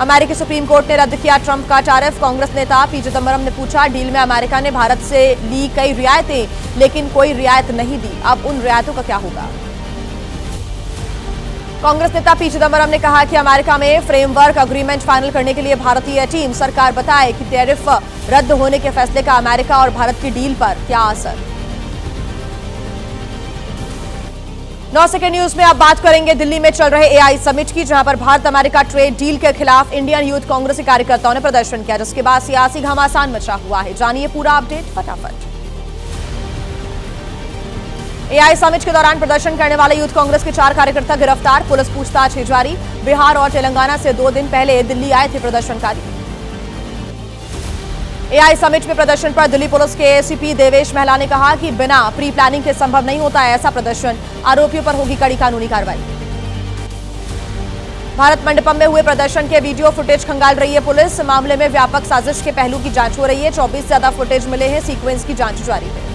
अमेरिकी supreme court ने रद्द किया ट्रंप का टैरिफ। कांग्रेस नेता पी चिदंबरम ने पूछा, डील में अमेरिका ने भारत से ली कई रियायतें लेकिन कोई रियायत नहीं दी, अब उन रियायतों का क्या होगा? कांग्रेस नेता पी चिदंबरम ने कहा कि अमेरिका में फ्रेमवर्क अग्रीमेंट फाइनल करने के लिए भारतीय टीम सरकार बताए कि टैरिफ रद्द होने के फैसले का अमेरिका और भारत की डील पर क्या असर। 9 सेकेंड न्यूज में अब बात करेंगे दिल्ली में चल रहे एआई समिट की, जहां पर भारत अमेरिका ट्रेड डील के खिलाफ इंडियन यूथ कांग्रेस के कार्यकर्ताओं ने प्रदर्शन किया, जिसके बाद सियासी घमासान मचा हुआ है। जानिए पूरा अपडेट फटाफट। एआई समिट के दौरान प्रदर्शन करने वाले यूथ कांग्रेस के 4 कार्यकर्ता गिरफ्तार, पुलिस पूछताछ है जारी। बिहार और तेलंगाना से 2 दिन पहले दिल्ली आए थे प्रदर्शनकारी। एआई समिट में प्रदर्शन पर दिल्ली पुलिस के एसीपी देवेश महला ने कहा कि बिना प्री प्लानिंग के संभव नहीं होता है ऐसा प्रदर्शन, आरोपियों पर होगी कड़ी कानूनी कार्रवाई। भारत मंडपम में हुए प्रदर्शन के वीडियो फुटेज खंगाल रही है पुलिस। मामले में व्यापक साजिश के पहलू की जांच हो रही है। 24 से ज्यादा फुटेज मिले हैं, सीक्वेंस की जांच जारी है।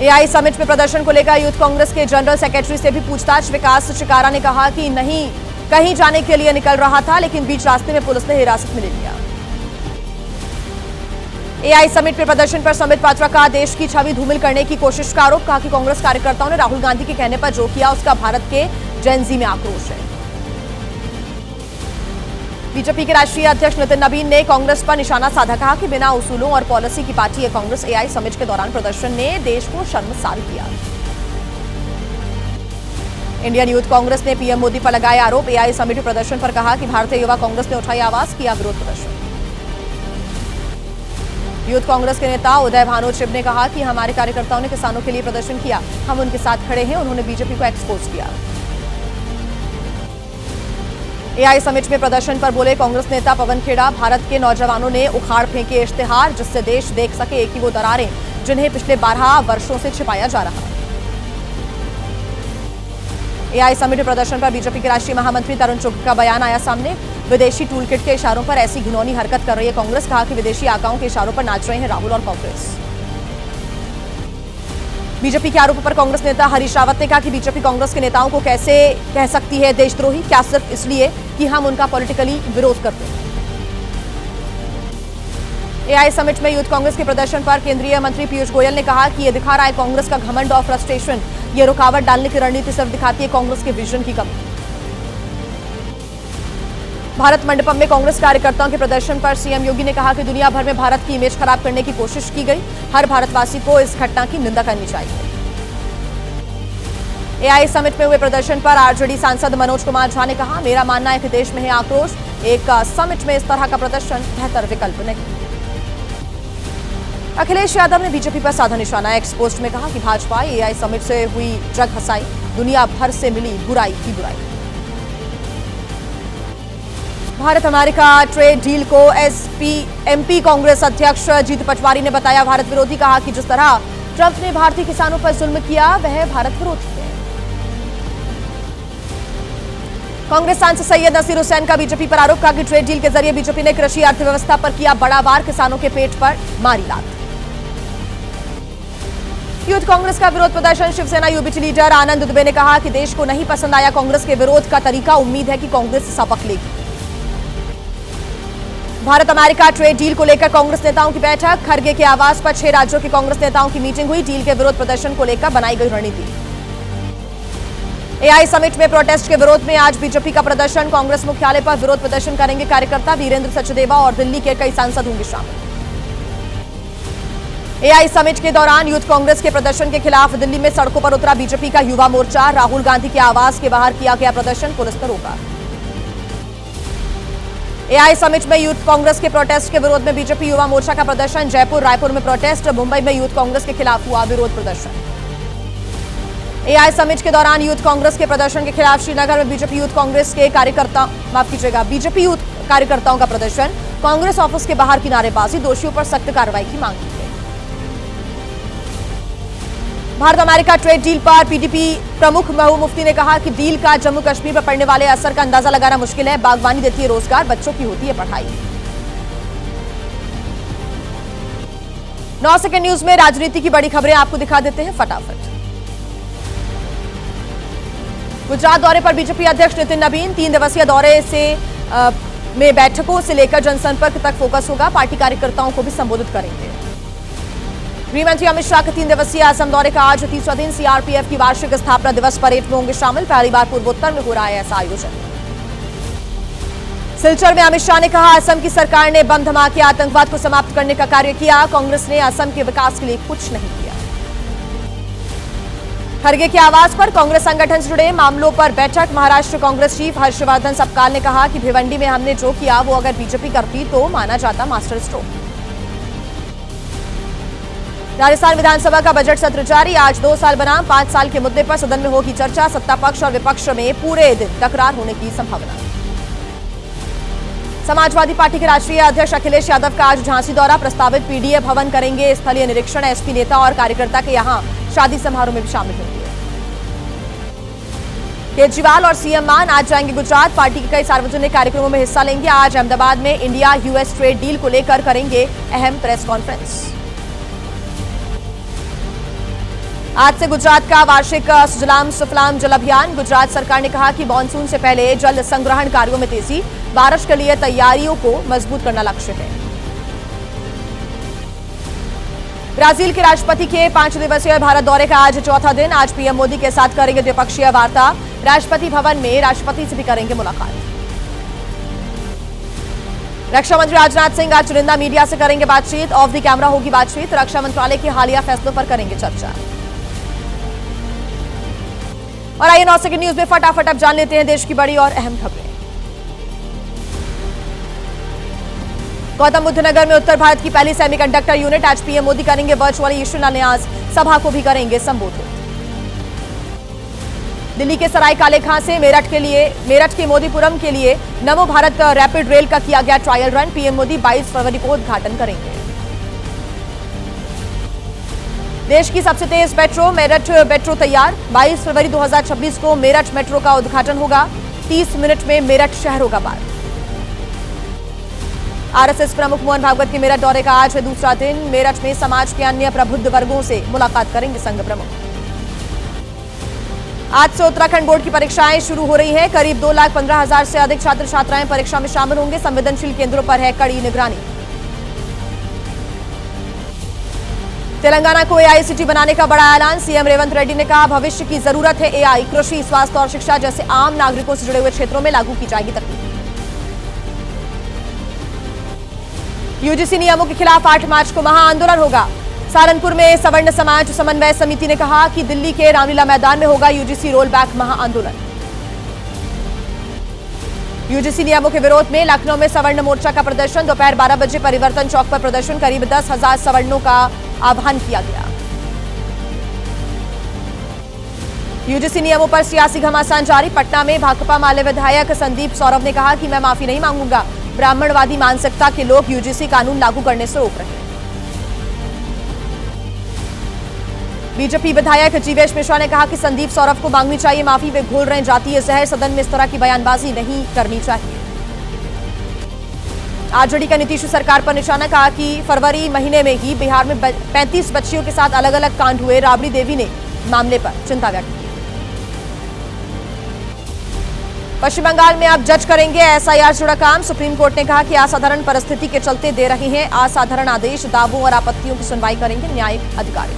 एआई समिट में प्रदर्शन को लेकर यूथ कांग्रेस के जनरल सेक्रेटरी से भी पूछताछ। विकास चिकारा ने कहा कि नहीं कहीं जाने के लिए निकल रहा था, लेकिन बीच रास्ते में पुलिस ने हिरासत में ले लिया। एआई समिट में प्रदर्शन पर संबित पात्रा का देश की छवि धूमिल करने की कोशिश का आरोप। कहा कि कांग्रेस कार्यकर्ताओं ने राहुल गांधी के कहने पर जो किया उसका भारत के जेनजी में आक्रोश है। बीजेपी के राष्ट्रीय अध्यक्ष नितिन नवीन ने कांग्रेस पर निशाना साधा। कहा कि बिना उसूलों और पॉलिसी की पार्टी है कांग्रेस। एआई समिट के दौरान प्रदर्शन ने देश को शर्मसार किया। इंडियन यूथ कांग्रेस ने पीएम मोदी पर लगाए आरोप। एआई समिट प्रदर्शन पर कहा कि भारतीय युवा कांग्रेस ने उठाई आवाज, किया विरोध प्रदर्शन। यूथ कांग्रेस के नेता उदय भानुशिव ने कहा कि हमारे कार्यकर्ताओं ने किसानों के लिए प्रदर्शन किया, हम उनके साथ खड़े हैं। उन्होंने बीजेपी को एक्सपोज किया। एआई समिट में प्रदर्शन पर बोले कांग्रेस नेता पवन खेड़ा, भारत के नौजवानों ने उखाड़ फेंके इश्तेहार, जिससे देश देख सके कि वो दरारें जिन्हें पिछले 12 वर्षों से छिपाया जा रहा। एआई समिट प्रदर्शन पर बीजेपी के राष्ट्रीय महामंत्री तरुण चुग का बयान आया सामने। विदेशी टूलकिट के इशारों पर ऐसी घिनौनी हरकत कर रही है कांग्रेस। कहा कि विदेशी आकाओं के इशारों पर नाच रहे हैं राहुल और कांग्रेस। बीजेपी के आरोपों पर कांग्रेस नेता हरीश रावत ने कहा कि बीजेपी कांग्रेस के नेताओं को कैसे कह सकती है देशद्रोही, क्या सिर्फ इसलिए कि हम उनका पॉलिटिकली विरोध करते हैं। एआई समिट में यूथ कांग्रेस के प्रदर्शन पर केंद्रीय मंत्री पीयूष गोयल ने कहा कि यह दिखा रहा है कांग्रेस का घमंड और फ्रस्ट्रेशन। ये रुकावट डालने की रणनीति सिर्फ दिखाती है कांग्रेस के विजन की कमी। भारत मंडपम में कांग्रेस कार्यकर्ताओं के प्रदर्शन पर सीएम योगी ने कहा कि दुनिया भर में भारत की इमेज खराब करने की कोशिश की गई, हर भारतवासी को इस घटना की निंदा करनी चाहिए। एआई समिट में हुए प्रदर्शन पर आरजेडी सांसद मनोज कुमार झा ने कहा, मेरा मानना है कि देश में है आक्रोश, एक समिट में इस तरह का प्रदर्शन बेहतर विकल्प नहीं। अखिलेश यादव ने बीजेपी पर साधा निशाना। एक्स पोस्ट में कहा कि भाजपा एआई समिट से हुई ड्रग हसाई, दुनिया भर से मिली बुराई की बुराई। भारत अमेरिका ट्रेड डील को एमपी कांग्रेस अध्यक्ष जीतू पटवारी ने बताया भारत विरोधी। कहा कि जिस तरह ट्रंप ने भारतीय किसानों पर जुल्म किया वह भारत विरोधी है। कांग्रेस सांसद सैयद नसीर हुसैन का बीजेपी पर आरोप। कहा कि ट्रेड डील के जरिए बीजेपी ने कृषि अर्थव्यवस्था पर किया बड़ा वार, किसानों के पेट पर मारी लात। यूथ कांग्रेस का विरोध प्रदर्शन। शिवसेना यूबीटी लीडर आनंद दुबे ने कहा कि देश को नहीं पसंद आया कांग्रेस के विरोध का तरीका, उम्मीद है कि कांग्रेस सबक लेगी। भारत अमेरिका ट्रेड डील को लेकर कांग्रेस नेताओं की बैठक। खरगे के आवास पर 6 राज्यों के कांग्रेस नेताओं की मीटिंग हुई। डील के विरोध प्रदर्शन को लेकर बनाई गई रणनीति। एआई समिट में प्रोटेस्ट के विरोध में आज बीजेपी का प्रदर्शन। कांग्रेस मुख्यालय पर विरोध प्रदर्शन करेंगे कार्यकर्ता। वीरेंद्र सचदेवा और दिल्ली के कई सांसद होंगे शामिल। एआई समिट के दौरान यूथ कांग्रेस के प्रदर्शन के खिलाफ दिल्ली में सड़कों पर उतरा बीजेपी का युवा मोर्चा। राहुल गांधी के आवास के बाहर किया गया प्रदर्शन, पुलिस ने रोका। एआई समिट में यूथ कांग्रेस के प्रोटेस्ट के विरोध में बीजेपी युवा मोर्चा का प्रदर्शन। जयपुर रायपुर में प्रोटेस्ट, मुंबई में यूथ कांग्रेस के खिलाफ हुआ विरोध प्रदर्शन। एआई समिट के दौरान यूथ कांग्रेस के प्रदर्शन के खिलाफ श्रीनगर में बीजेपी यूथ कांग्रेस के बीजेपी यूथ कार्यकर्ताओं का प्रदर्शन। कांग्रेस ऑफिस के बाहर की नारेबाजी, दोषियों पर सख्त कार्रवाई की मांग की गई। भारत अमेरिका ट्रेड डील पर पीडीपी प्रमुख महबूब मुफ्ती ने कहा कि डील का जम्मू कश्मीर पर पड़ने वाले असर का अंदाजा लगाना मुश्किल है। बागवानी देती है रोजगार, बच्चों की होती है पढ़ाई। 9 सेकंड न्यूज में राजनीति की बड़ी खबरें आपको दिखा देते हैं फटाफट। गुजरात दौरे पर बीजेपी अध्यक्ष नितिन नवीन 3 दिवसीय दौरे से में बैठकों से लेकर जनसंपर्क तक फोकस होगा। पार्टी कार्यकर्ताओं को भी संबोधित करेंगे। गृहमंत्री अमित शाह के 3 दिवसीय असम दौरे का आज तीसरा दिन। सीआरपीएफ की वार्षिक स्थापना दिवस परेड में होंगे शामिल। पहली बार पूर्वोत्तर में हो रहा है ऐसा आयोजन। सिलचर में अमित शाह ने कहा, असम की सरकार ने बम धमाके आतंकवाद को समाप्त करने का कार्य किया। कांग्रेस ने असम के विकास के लिए कुछ नहीं किया। खड़गे के आवास पर कांग्रेस संगठन से जुड़े मामलों पर बैठक। महाराष्ट्र कांग्रेस चीफ हर्षवर्धन सपकाल ने कहा कि भिवंडी में हमने जो किया वो अगर बीजेपी करती तो माना जाता मास्टर स्ट्रोक। राजस्थान विधानसभा का बजट सत्र जारी। आज 2 साल बनाम 5 साल के मुद्दे पर सदन में होगी चर्चा। सत्ता पक्ष और विपक्ष में पूरे दिन तकरार होने की संभावना। समाजवादी पार्टी के राष्ट्रीय अध्यक्ष अखिलेश यादव का आज झांसी दौरा। प्रस्तावित पीडीए भवन करेंगे स्थलीय निरीक्षण। एसपी नेता और कार्यकर्ता के यहां शादी समारोह में भी शामिल होंगे। केजरीवाल और सीएम मान आज जाएंगे गुजरात। पार्टी के कई सार्वजनिक कार्यक्रमों में हिस्सा लेंगे। आज अहमदाबाद में इंडिया यूएस ट्रेड डील को लेकर करेंगे अहम प्रेस कॉन्फ्रेंस। आज से गुजरात का वार्षिक सुजलाम सुफलाम जल अभियान। गुजरात सरकार ने कहा कि मानसून से पहले जल संग्रहण कार्यों में तेजी। बारिश के लिए तैयारियों को मजबूत करना लक्ष्य है। ब्राजील के राष्ट्रपति के 5 दिवसीय भारत दौरे का आज चौथा दिन। आज पीएम मोदी के साथ करेंगे द्विपक्षीय वार्ता। राष्ट्रपति भवन में राष्ट्रपति से भी करेंगे मुलाकात। रक्षा मंत्री राजनाथ सिंह आज चुनिंदा मीडिया से करेंगे बातचीत। ऑफ द कैमरा होगी बातचीत। रक्षा मंत्रालय के हालिया फैसलों पर करेंगे चर्चा। और आइए 9 सेकंड न्यूज में फटाफट अब जान लेते हैं देश की बड़ी और अहम खबरें। गौतम बुद्ध नगर में उत्तर भारत की पहली सेमीकंडक्टर यूनिट। आज पीएम मोदी करेंगे वर्चुअली शिलान्यास। सभा को भी करेंगे संबोधित। दिल्ली के सरायकाले खां से मेरठ के मोदीपुरम के लिए नमो भारत रैपिड रेल का किया गया ट्रायल रन। पीएम मोदी 22 फरवरी को उद्घाटन करेंगे। देश की सबसे तेज मेट्रो मेरठ मेट्रो तैयार। 22 फरवरी 2026 को मेरठ मेट्रो का उद्घाटन होगा। 30 मिनट में मेरठ शहर होगा पार। आरएसएस प्रमुख मोहन भागवत के मेरठ दौरे का आज है दूसरा दिन। मेरठ में समाज के अन्य प्रबुद्ध वर्गों से मुलाकात करेंगे संघ प्रमुख। आज से उत्तराखंड बोर्ड की परीक्षाएं शुरू हो रही हैं। करीब 2,15,000 से अधिक छात्र छात्राएं परीक्षा में शामिल होंगे। संवेदनशील केंद्रों पर है कड़ी निगरानी। तेलंगाना को एआईसीटी बनाने का बड़ा ऐलान। सीएम रेवंत रेड्डी ने कहा, भविष्य की जरूरत है एआई। कृषि, स्वास्थ्य और शिक्षा जैसे आम नागरिकों से जुड़े हुए क्षेत्रों में लागू की जाएगी तकनीक। यूजीसी नियमों के खिलाफ 8 मार्च को महाआंदोलन होगा। सहारनपुर में सवर्ण समाज समन्वय समिति ने कहा कि दिल्ली के रामलीला मैदान में होगा यूजीसी रोल बैक महाआंदोलन। यूजीसी नियमों के विरोध में लखनऊ में सवर्ण मोर्चा का प्रदर्शन। दोपहर 12 बजे परिवर्तन चौक पर प्रदर्शन। करीब 10,000 सवर्णों का आह्वान किया गया। यूजीसी नियमों पर सियासी घमासान जारी। पटना में भाकपा माले विधायक संदीप सौरभ ने कहा कि मैं माफी नहीं मांगूंगा। ब्राह्मणवादी मानसिकता के लोग यूजीसी कानून लागू करने से रोक रहे हैं। बीजेपी विधायक जीवेश मिश्रा ने कहा कि संदीप सौरभ को मांगनी चाहिए माफी। वे घोल रहे जातीय जहर। सदन में इस तरह की बयानबाजी नहीं करनी चाहिए। आरजेडी का नीतीश सरकार पर निशाना। कहा कि फरवरी महीने में ही बिहार में 35 बच्चियों के साथ अलग अलग कांड हुए। राबड़ी देवी ने मामले पर चिंता व्यक्त की। पश्चिम बंगाल में अब जज करेंगे एसआईआर जुड़ा काम। सुप्रीम कोर्ट ने कहा कि असाधारण परिस्थिति के चलते दे रहे हैं असाधारण आदेश। दावों और आपत्तियों की सुनवाई करेंगे न्यायिक अधिकारी।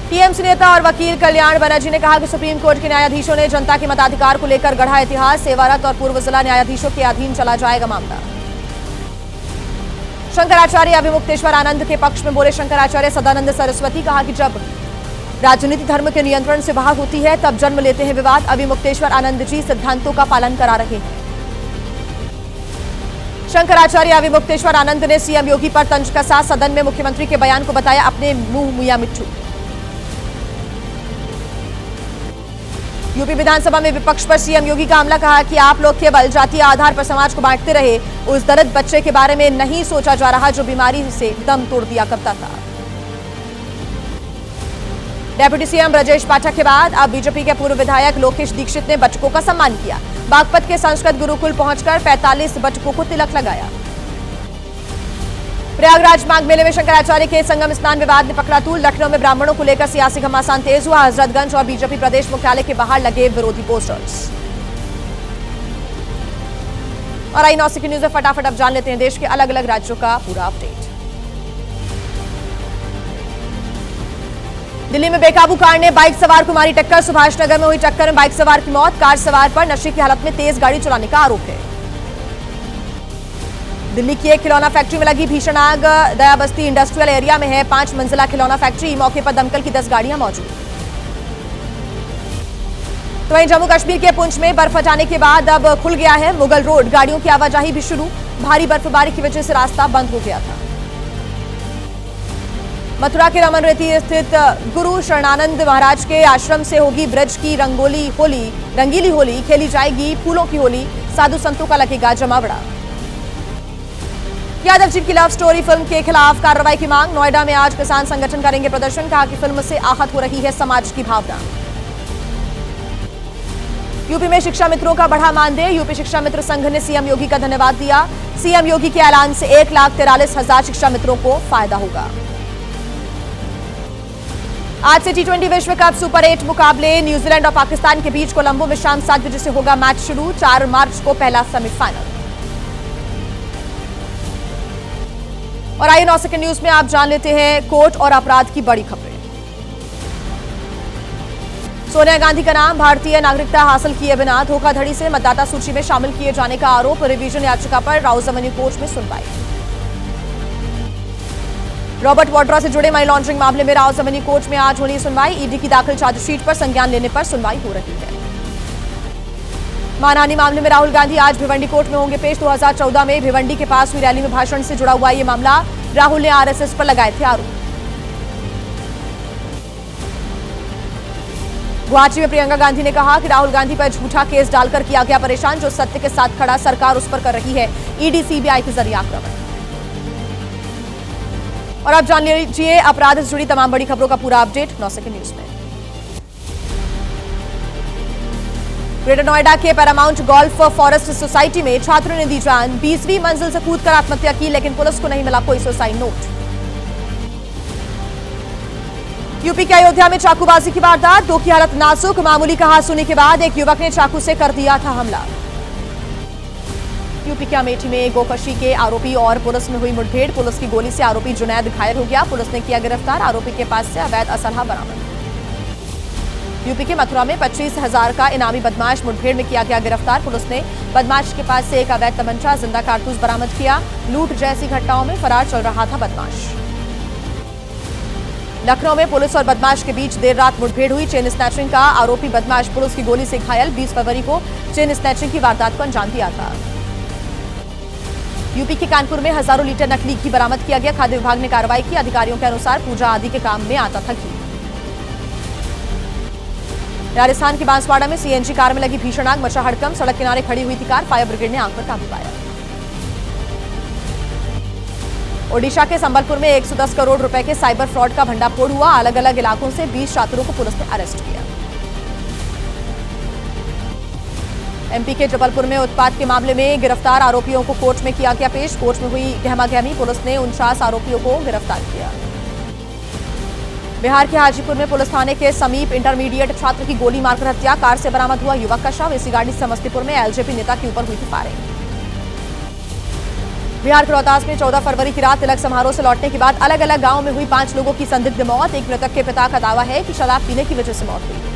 टीएमसी नेता और वकील कल्याण बनर्जी ने कहा कि सुप्रीम कोर्ट के न्यायाधीशों ने जनता के मताधिकार को लेकर गढ़ा इतिहास। सेवारत और पूर्व जिला न्यायाधीशों के अधीन चला जाएगा मामला। शंकराचार्य अभिमुक्तेश्वर आनंद के पक्ष में बोले शंकराचार्य सदानंद सरस्वती। कहा कि जब राजनीति धर्म के नियंत्रण से बाहर होती है तब जन्म लेते हैं विवाद। अभिमुक्तेश्वर आनंद जी सिद्धांतों का पालन करा रहे हैं। शंकराचार्य अभिमुक्तेश्वर आनंद ने सीएम योगी पर तंज कसा। सदन में मुख्यमंत्री के बयान को बताया अपने मुंह मियां मिट्ठू। यूपी विधानसभा में विपक्ष पर सीएम योगी का हमला। कहा कि आप लोग केवल जातीय आधार पर समाज को बांटते रहे। उस दलित बच्चे के बारे में नहीं सोचा जा रहा जो बीमारी से दम तोड़ दिया करता था। डेप्यूटी सीएम ब्रजेश पाठक के बाद अब बीजेपी के पूर्व विधायक लोकेश दीक्षित ने बच्चों का सम्मान किया। बागपत के संस्कृत गुरुकुल पहुंचकर 45 बच्चों को तिलक लगाया। प्रयागराज माघ मेले में शंकराचार्य के संगम स्नान विवाद ने पकड़ा तूल। लखनऊ में ब्राह्मणों को लेकर सियासी घमासान तेज हुआ। हजरतगंज और बीजेपी प्रदेश मुख्यालय के बाहर लगे विरोधी पोस्टर्स। और आई 9 सेकंड न्यूज में फटाफट अब जान लेते हैं देश के अलग अलग राज्यों का पूरा अपडेट। दिल्ली में बेकाबू कार ने बाइक सवार को मारी टक्कर। सुभाष नगर में हुई टक्कर में बाइक सवार की मौत। कार सवार पर नशे की हालत में तेज गाड़ी चलाने का आरोप है। दिल्ली की एक खिलौना फैक्ट्री में लगी भीषण आग। दया बस्ती इंडस्ट्रियल एरिया में है 5 मंजिला खिलौना फैक्ट्री। मौके पर दमकल की 10 गाड़ियां मौजूद। तो वहीं जम्मू कश्मीर के पुंछ में बर्फ हटाने के बाद अब खुल गया है मुगल रोड। गाड़ियों की आवाजाही भी शुरू। भारी बर्फबारी की वजह से रास्ता बंद हो गया था। मथुरा के रमन रेती स्थित गुरु शरणानंद महाराज के आश्रम से होगी ब्रज की रंगीली होली खेली जाएगी। फूलों की होली, साधु संतों का लगेगा जमावड़ा। यादव जी की लव स्टोरी फिल्म के खिलाफ कार्रवाई की मांग। नोएडा में आज किसान संगठन करेंगे प्रदर्शन। कहा कि फिल्म से आहत हो रही है समाज की भावना। यूपी में शिक्षा मित्रों का बढ़ा मानदेय। यूपी शिक्षा मित्र संघ ने सीएम योगी का धन्यवाद दिया। सीएम योगी के ऐलान से 1,43,000 शिक्षा मित्रों को फायदा होगा। आज से T20 विश्व कप सुपर 8 मुकाबले न्यूजीलैंड और पाकिस्तान के बीच कोलंबो में शाम 7 बजे से होगा मैच शुरू। 4 मार्च को पहला सेमीफाइनल। और आई 9 सेकंड न्यूज में आप जान लेते हैं कोर्ट और अपराध की बड़ी खबरें। सोनिया गांधी का नाम भारतीय नागरिकता हासिल किए बिना धोखाधड़ी से मतदाता सूची में शामिल किए जाने का आरोप। रिवीजन याचिका पर राउज एवेन्यू कोर्ट में सुनवाई। रॉबर्ट वाड्रा से जुड़े मनी लॉन्ड्रिंग मामले में राउज एवेन्यू कोर्ट में आज होनी सुनवाई। ईडी की दाखिल चार्जशीट पर संज्ञान लेने पर सुनवाई हो रही है। मानहानि मामले में राहुल गांधी आज भिवंडी कोर्ट में होंगे पेश। 2014 में भिवंडी के पास हुई रैली में भाषण से जुड़ा हुआ यह मामला। राहुल ने आरएसएस पर लगाए थे आरोप। गुवाहाटी में प्रियंका गांधी ने कहा कि राहुल गांधी पर झूठा केस डालकर किया गया परेशान। जो सत्य के साथ खड़ा सरकार उस पर कर रही है ईडी सीबीआई के जरिए आक्रमण। और अब जान लीजिए अपराध से जुड़ी तमाम बड़ी खबरों का पूरा अपडेट 9 सेकंड न्यूज में। ग्रेटर नोएडा के पैरामाउंट गोल्फ फॉरेस्ट सोसाइटी में छात्रों ने दी जान। 20वीं मंजिल से कूदकर आत्महत्या की, लेकिन पुलिस को नहीं मिला कोई सुसाइड नोट। यूपी के अयोध्या में चाकूबाजी की वारदात। 2 की हालत नाजुक। मामूली कहासुनी के बाद एक युवक ने चाकू से कर दिया था हमला। यूपी के अमेठी में गोकशी के आरोपी और पुलिस में हुई मुठभेड़। पुलिस की गोली से आरोपी जुनैद घायल हो गया। पुलिस ने किया गिरफ्तार। आरोपी के पास से अवैध असलहा बरामद। यूपी के मथुरा में 25,000 का इनामी बदमाश मुठभेड़ में किया गया गिरफ्तार। पुलिस ने बदमाश के पास से एक अवैध तमंचा, जिंदा कारतूस बरामद किया। लूट जैसी घटनाओं में फरार चल रहा था बदमाश। लखनऊ में पुलिस और बदमाश के बीच देर रात मुठभेड़ हुई। चेन स्नैचिंग का आरोपी बदमाश पुलिस की गोली से घायल। 20 फरवरी को चेन स्नैचिंग की वारदात को अंजाम दिया था। यूपी के कानपुर में हजारों लीटर नकली घी बरामद किया गया। खाद्य विभाग ने कार्रवाई की। अधिकारियों के अनुसार पूजा आदि के काम में आता था घी। राजस्थान के बांसवाड़ा में सीएनजी कार में लगी भीषण आग। मचा हड़कंप। सड़क किनारे खड़ी हुई थी कार। फायर ब्रिगेड ने आग पर काबू पाया। ओडिशा के संबलपुर में 110 करोड़ रुपए के साइबर फ्रॉड का भंडाफोड़ हुआ। अलग अलग इलाकों से 20 छात्रों को पुलिस ने अरेस्ट किया। एमपी के जबलपुर में उत्पात के मामले में गिरफ्तार आरोपियों को कोर्ट में किया गया पेश। कोर्ट में हुई गहमागहमी। पुलिस ने 49 आरोपियों को गिरफ्तार किया। बिहार के हाजीपुर में पुलिस थाने के समीप इंटरमीडिएट छात्र की गोली मारकर हत्या। कार से बरामद हुआ युवक का शव। इसी गाड़ी से समस्तीपुर में एलजेपी नेता के ऊपर हुई थी फायरिंग। बिहार के रोहतास में 14 फरवरी की रात तिलक समारोह से लौटने के बाद अलग अलग गांवों में हुई 5 लोगों की संदिग्ध मौत। एक मृतक के पिता का दावा है कि शराब पीने की वजह से मौत हुई।